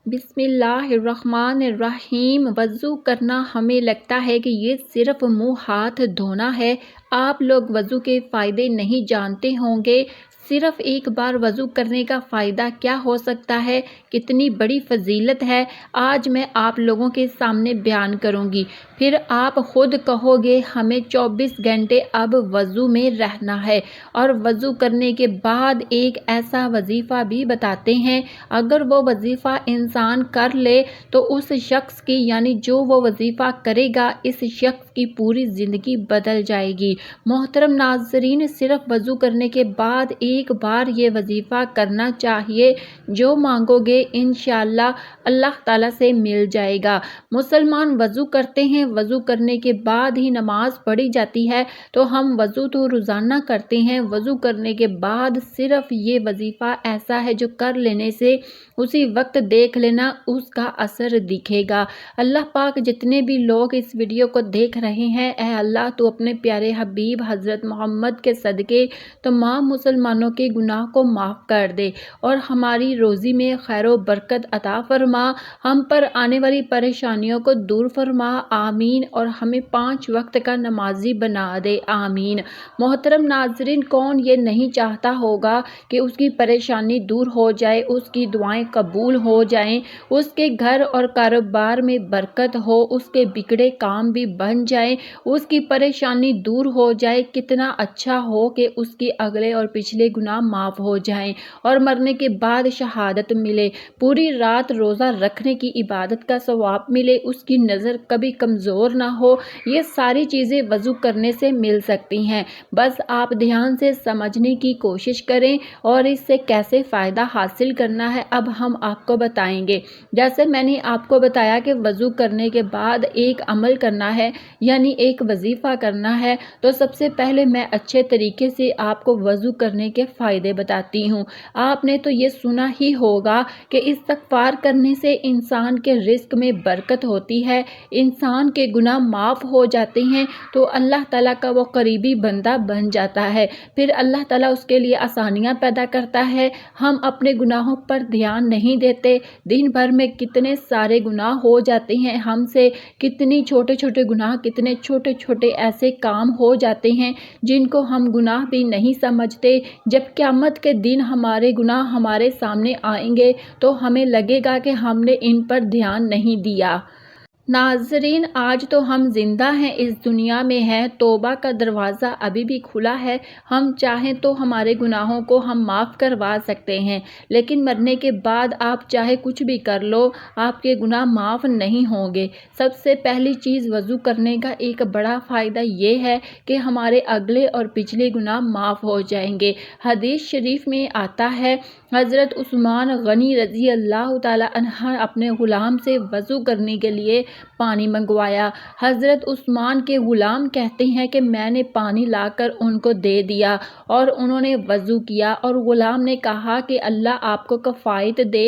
بسم اللہ الرحمن الرحیم۔ وضو کرنا ہمیں لگتا ہے کہ یہ صرف منہ ہاتھ دھونا ہے۔ آپ لوگ وضو کے فائدے نہیں جانتے ہوں گے۔ صرف ایک بار وضو کرنے کا فائدہ کیا ہو سکتا ہے، کتنی بڑی فضیلت ہے، آج میں آپ لوگوں کے سامنے بیان کروں گی۔ پھر آپ خود کہو گے ہمیں 24 گھنٹے اب وضو میں رہنا ہے۔ اور وضو کرنے کے بعد ایک ایسا وظیفہ بھی بتاتے ہیں، اگر وہ وظیفہ انسان کر لے تو اس شخص کی یعنی جو وہ وظیفہ کرے گا اس شخص کی پوری زندگی بدل جائے گی۔ محترم ناظرین، صرف وضو کرنے کے بعد ایک بار یہ وظیفہ کرنا چاہیے، جو مانگو گے انشاءاللہ اللہ تعالیٰ سے مل جائے گا۔ مسلمان وضو کرتے ہیں، وضو کرنے کے بعد ہی نماز پڑھی جاتی ہے، تو ہم وضو تو روزانہ کرتے ہیں، وضو کرنے کے بعد صرف یہ وظیفہ ایسا ہے جو کر لینے سے اسی وقت دیکھ لینا اس کا اثر دکھے گا۔ اللہ پاک جتنے بھی لوگ اس ویڈیو کو دیکھ رہے ہیں، اے اللہ تو اپنے پیارے حبیب حضرت محمد کے صدقے تمام مسلمانوں کے گناہ کو معاف کر دے اور ہماری روزی میں خیر و برکت عطا فرما، ہم پر آنے والی پریشانیوں کو دور فرما، آمین، اور ہمیں 5 وقت کا نمازی بنا دے، آمین۔ محترم ناظرین، کون یہ نہیں چاہتا ہوگا کہ اس کی پریشانی دور ہو جائے، اس کی دعائیں قبول ہو جائیں، اس کے گھر اور کاروبار میں برکت ہو، اس کے بگڑے کام بھی بن جائیں، اس کی پریشانی دور ہو جائے۔ کتنا اچھا ہو کہ اس کی اگلے اور پچھلے گناہ معاف ہو جائیں اور مرنے کے بعد شہادت ملے، پوری رات روزہ رکھنے کی عبادت کا ثواب ملے، اس کی نظر کبھی کمزور نہ ہو۔ یہ ساری چیزیں وضو کرنے سے مل سکتی ہیں، بس آپ دھیان سے سمجھنے کی کوشش کریں اور اس سے کیسے فائدہ حاصل کرنا ہے اب ہم آپ کو بتائیں گے۔ جیسے میں نے آپ کو بتایا کہ وضو کرنے کے بعد ایک عمل کرنا ہے، یعنی ایک وظیفہ کرنا ہے، تو سب سے پہلے میں اچھے طریقے سے آپ کو وضو کرنے کے فائدے بتاتی ہوں۔ آپ نے تو یہ سنا ہی ہوگا کہ استغفار کرنے سے انسان کے رزق میں برکت ہوتی ہے، انسان کے گناہ معاف ہو جاتے ہیں، تو اللہ تعالیٰ کا وہ قریبی بندہ بن جاتا ہے، پھر اللہ تعالیٰ اس کے لیے آسانیاں پیدا کرتا ہے۔ ہم اپنے گناہوں پر دھیان نہیں دیتے، دن بھر میں کتنے سارے گناہ ہو جاتے ہیں ہم سے، کتنی چھوٹے چھوٹے گناہ، کتنے چھوٹے چھوٹے ایسے کام ہو جاتے ہیں جن کو ہم گناہ بھی نہیں سمجھتے۔ جب قیامت کے دن ہمارے گناہ ہمارے سامنے آئیں گے تو ہمیں لگے گا کہ ہم نے ان پر دھیان نہیں دیا۔ ناظرین، آج تو ہم زندہ ہیں، اس دنیا میں ہیں، توبہ کا دروازہ ابھی بھی کھلا ہے، ہم چاہیں تو ہمارے گناہوں کو ہم معاف کروا سکتے ہیں، لیکن مرنے کے بعد آپ چاہے کچھ بھی کر لو، آپ کے گناہ معاف نہیں ہوں گے۔ سب سے پہلی چیز وضو کرنے کا ایک بڑا فائدہ یہ ہے کہ ہمارے اگلے اور پچھلے گناہ معاف ہو جائیں گے۔ حدیث شریف میں آتا ہے، حضرت عثمان غنی رضی اللہ تعالیٰ عنہ اپنے غلام سے وضو کرنے کے لیے پانی منگوایا۔ حضرت عثمان کے غلام کہتے ہیں کہ میں نے پانی لا کر ان کو دے دیا اور انہوں نے وضو کیا، اور غلام نے کہا کہ اللہ آپ کو کفایت دے،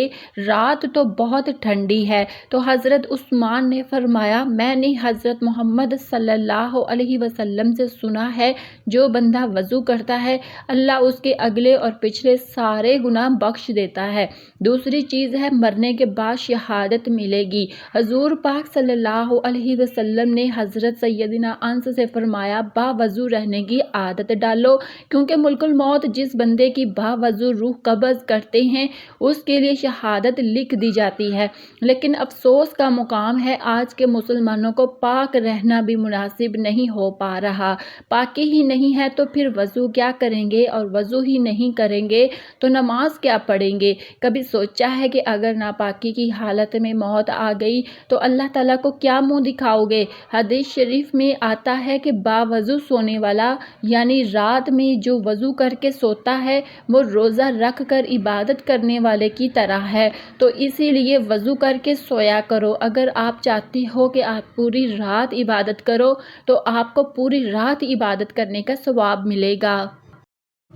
رات تو بہت ٹھنڈی ہے۔ تو حضرت عثمان نے فرمایا، میں نے حضرت محمد صلی اللہ علیہ وسلم سے سنا ہے، جو بندہ وضو کرتا ہے اللہ اس کے اگلے اور پچھلے سارے گناہ بخش دیتا ہے۔ دوسری چیز ہے مرنے کے بعد شہادت ملے گی۔ حضور پاک صلی اللہ علیہ وسلم نے حضرت سیدنا انس سے فرمایا، باوضو رہنے کی عادت ڈالو، کیونکہ ملک الموت جس بندے کی باوضو روح قبض کرتے ہیں اس کے لیے شہادت لکھ دی جاتی ہے، لیکن افسوس کا مقام ہے آج کے مسلمانوں کو پاک رہنا بھی مناسب نہیں ہو پا رہا۔ پاکی ہی نہیں ہے تو پھر وضو کیا کریں گے، اور وضو ہی نہیں کریں گے تو نماز کیا پڑھیں گے؟ کبھی سوچا ہے کہ اگر ناپاکی کی حالت میں موت آ گئی تو اللہ تعالیٰ کو کیا منہ دکھاؤ گے؟ حدیث شریف میں آتا ہے کہ باوضو سونے والا، یعنی رات میں جو وضو کر کے سوتا ہے، وہ روزہ رکھ کر عبادت کرنے والے کی طرح ہے، تو اسی لیے وضو کر کے سویا کرو۔ اگر آپ چاہتے ہو کہ آپ پوری رات عبادت کرو تو آپ کو پوری رات عبادت کرنے کا ثواب ملے گا۔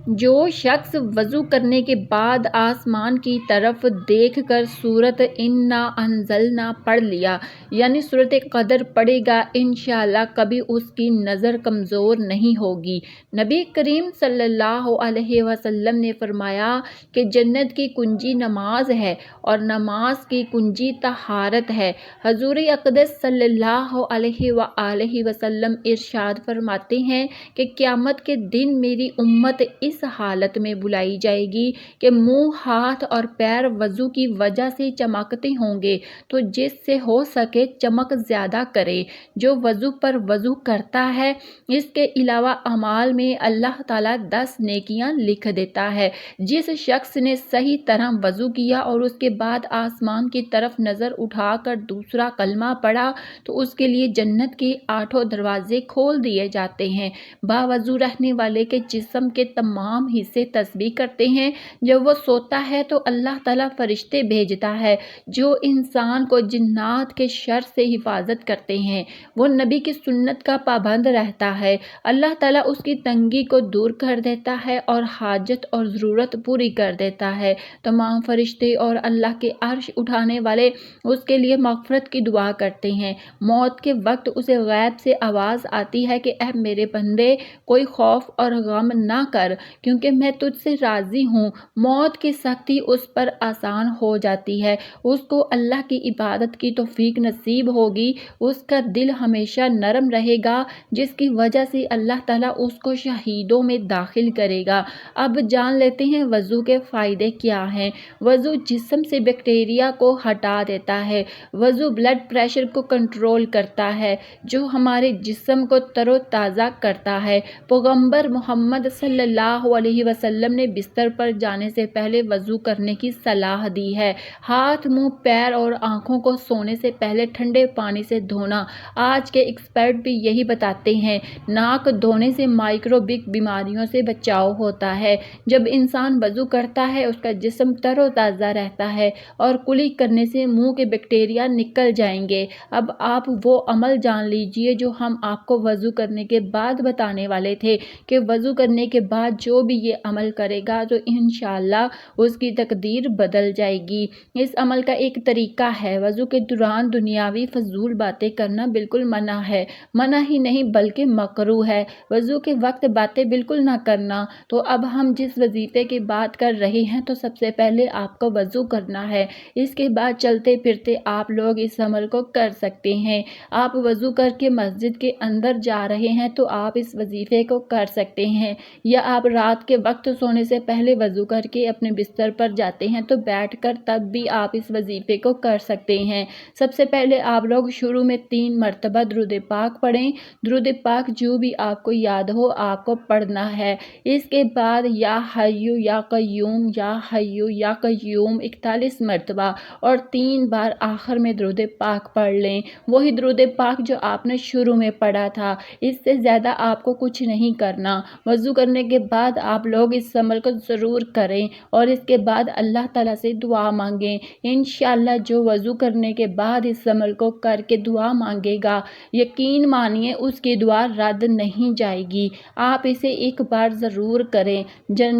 جو شخص وضو کرنے کے بعد آسمان کی طرف دیکھ کر سورت انا انزلنا پڑھ لیا، یعنی سورت قدر پڑھے گا، انشاءاللہ کبھی اس کی نظر کمزور نہیں ہوگی۔ نبی کریم صلی اللہ علیہ وسلم نے فرمایا کہ جنت کی کنجی نماز ہے اور نماز کی کنجی طہارت ہے۔ حضور اقدس صلی اللہ علیہ وآلہ وسلم ارشاد فرماتے ہیں کہ قیامت کے دن میری امت اس حالت میں بلائی جائے گی کہ منہ، ہاتھ اور پیر وضو کی وجہ سے چمکتے ہوں گے، تو جس سے ہو سکے چمک زیادہ کرے۔ جو وضو پر وضو کرتا ہے، اس کے علاوہ اعمال میں اللہ تعالیٰ 10 نیکیاں لکھ دیتا ہے۔ جس شخص نے صحیح طرح وضو کیا اور اس کے بعد آسمان کی طرف نظر اٹھا کر دوسرا کلمہ پڑھا تو اس کے لیے جنت کے 8 دروازے کھول دیے جاتے ہیں۔ باوضو رہنے والے کے جسم کے تمام حصے تسبیح کرتے ہیں۔ جب وہ سوتا ہے تو اللہ تعالیٰ فرشتے بھیجتا ہے جو انسان کو جنات کے شر سے حفاظت کرتے ہیں۔ وہ نبی کی سنت کا پابند رہتا ہے، اللہ تعالیٰ اس کی تنگی کو دور کر دیتا ہے اور حاجت اور ضرورت پوری کر دیتا ہے۔ تمام فرشتے اور اللہ کے عرش اٹھانے والے اس کے لیے مغفرت کی دعا کرتے ہیں۔ موت کے وقت اسے غیب سے آواز آتی ہے کہ اے میرے بندے، کوئی خوف اور غم نہ کر، کیونکہ میں تجھ سے راضی ہوں۔ موت کی سختی اس پر آسان ہو جاتی ہے، اس کو اللہ کی عبادت کی توفیق نصیب ہوگی، اس کا دل ہمیشہ نرم رہے گا، جس کی وجہ سے اللہ تعالیٰ اس کو شہیدوں میں داخل کرے گا۔ اب جان لیتے ہیں وضو کے فائدے کیا ہیں۔ وضو جسم سے بیکٹیریا کو ہٹا دیتا ہے۔ وضو بلڈ پریشر کو کنٹرول کرتا ہے، جو ہمارے جسم کو تر و تازہ کرتا ہے۔ پیغمبر محمد صلی اللہ علیہ وسلم نے بستر پر جانے سے پہلے وضو کرنے کی صلاح دی ہے۔ ہاتھ، منہ، پیر اور آنکھوں کو سونے سے پہلے ٹھنڈے پانی سے دھونا۔ آج کے ایکسپرٹ بھی یہی بتاتے ہیں۔ ناک دھونے سے مائکروبک بیماریوں سے بچاؤ ہوتا ہے۔ جب انسان وضو کرتا ہے اس کا جسم تر و تازہ رہتا ہے اور کلی کرنے سے منہ کے بیکٹیریا نکل جائیں گے۔ اب آپ وہ عمل جان لیجئے جو ہم آپ کو وضو کرنے کے بعد بتانے والے تھے کہ وضو کرنے کے بعد جو بھی یہ عمل کرے گا تو انشاءاللہ اس کی تقدیر بدل جائے گی۔ اس عمل کا ایک طریقہ ہے، وضو کے دوران دنیاوی فضول باتیں کرنا بالکل منع ہے، منع ہی نہیں بلکہ مکروہ ہے۔ وضو کے وقت باتیں بالکل نہ کرنا۔ تو اب ہم جس وظیفے کی بات کر رہے ہیں تو سب سے پہلے آپ کو وضو کرنا ہے، اس کے بعد چلتے پھرتے آپ لوگ اس عمل کو کر سکتے ہیں۔ آپ وضو کر کے مسجد کے اندر جا رہے ہیں تو آپ اس وظیفے کو کر سکتے ہیں، یا آپ رات کے وقت سونے سے پہلے وضو کر کے اپنے بستر پر جاتے ہیں تو بیٹھ کر تب بھی آپ اس وظیفے کو کر سکتے ہیں۔ سب سے پہلے آپ لوگ شروع میں 3 مرتبہ درود پاک پڑھیں۔ درود پاک جو بھی آپ کو یاد ہو آپ کو پڑھنا ہے۔ اس کے بعد یا حیو یا قیوم، یا حیو یا قیوم 41 مرتبہ اور 3 بار آخر میں درود پاک پڑھ لیں، وہی درود پاک جو آپ نے شروع میں پڑھا تھا۔ اس سے زیادہ آپ کو کچھ نہیں کرنا۔ وضو کرنے کے بعد آپ لوگ اس عمل کو ضرور کریں اور اس کے بعد اللہ تعالیٰ سے دعا مانگیں۔ انشاءاللہ جو وضو کرنے کے بعد اس عمل کو کر کے دعا مانگے گا، یقین مانیے اس کی دعا رد نہیں جائے گی۔ آپ اسے ایک بار ضرور کریں۔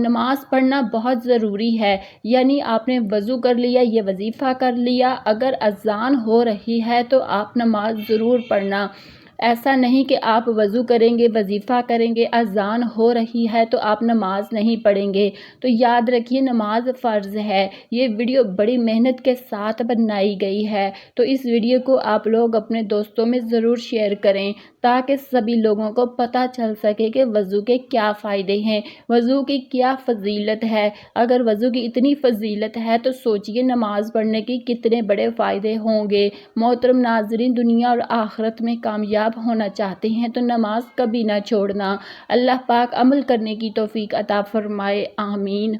نماز پڑھنا بہت ضروری ہے، یعنی آپ نے وضو کر لیا، یہ وظیفہ کر لیا، اگر اذان ہو رہی ہے تو آپ نماز ضرور پڑھنا۔ ایسا نہیں کہ آپ وضو کریں گے، وظیفہ کریں گے، اذان ہو رہی ہے تو آپ نماز نہیں پڑھیں گے۔ تو یاد رکھیے نماز فرض ہے۔ یہ ویڈیو بڑی محنت کے ساتھ بنائی گئی ہے، تو اس ویڈیو کو آپ لوگ اپنے دوستوں میں ضرور شیئر کریں تاکہ سبھی لوگوں کو پتہ چل سکے کہ وضو کے کیا فائدے ہیں، وضو کی کیا فضیلت ہے۔ اگر وضو کی اتنی فضیلت ہے تو سوچئے نماز پڑھنے کی کتنے بڑے فائدے ہوں گے۔ محترم ناظرین، دنیا اور آخرت میں کامیاب ہونا چاہتے ہیں تو نماز کبھی نہ چھوڑنا۔ اللہ پاک عمل کرنے کی توفیق عطا فرمائے، آمین۔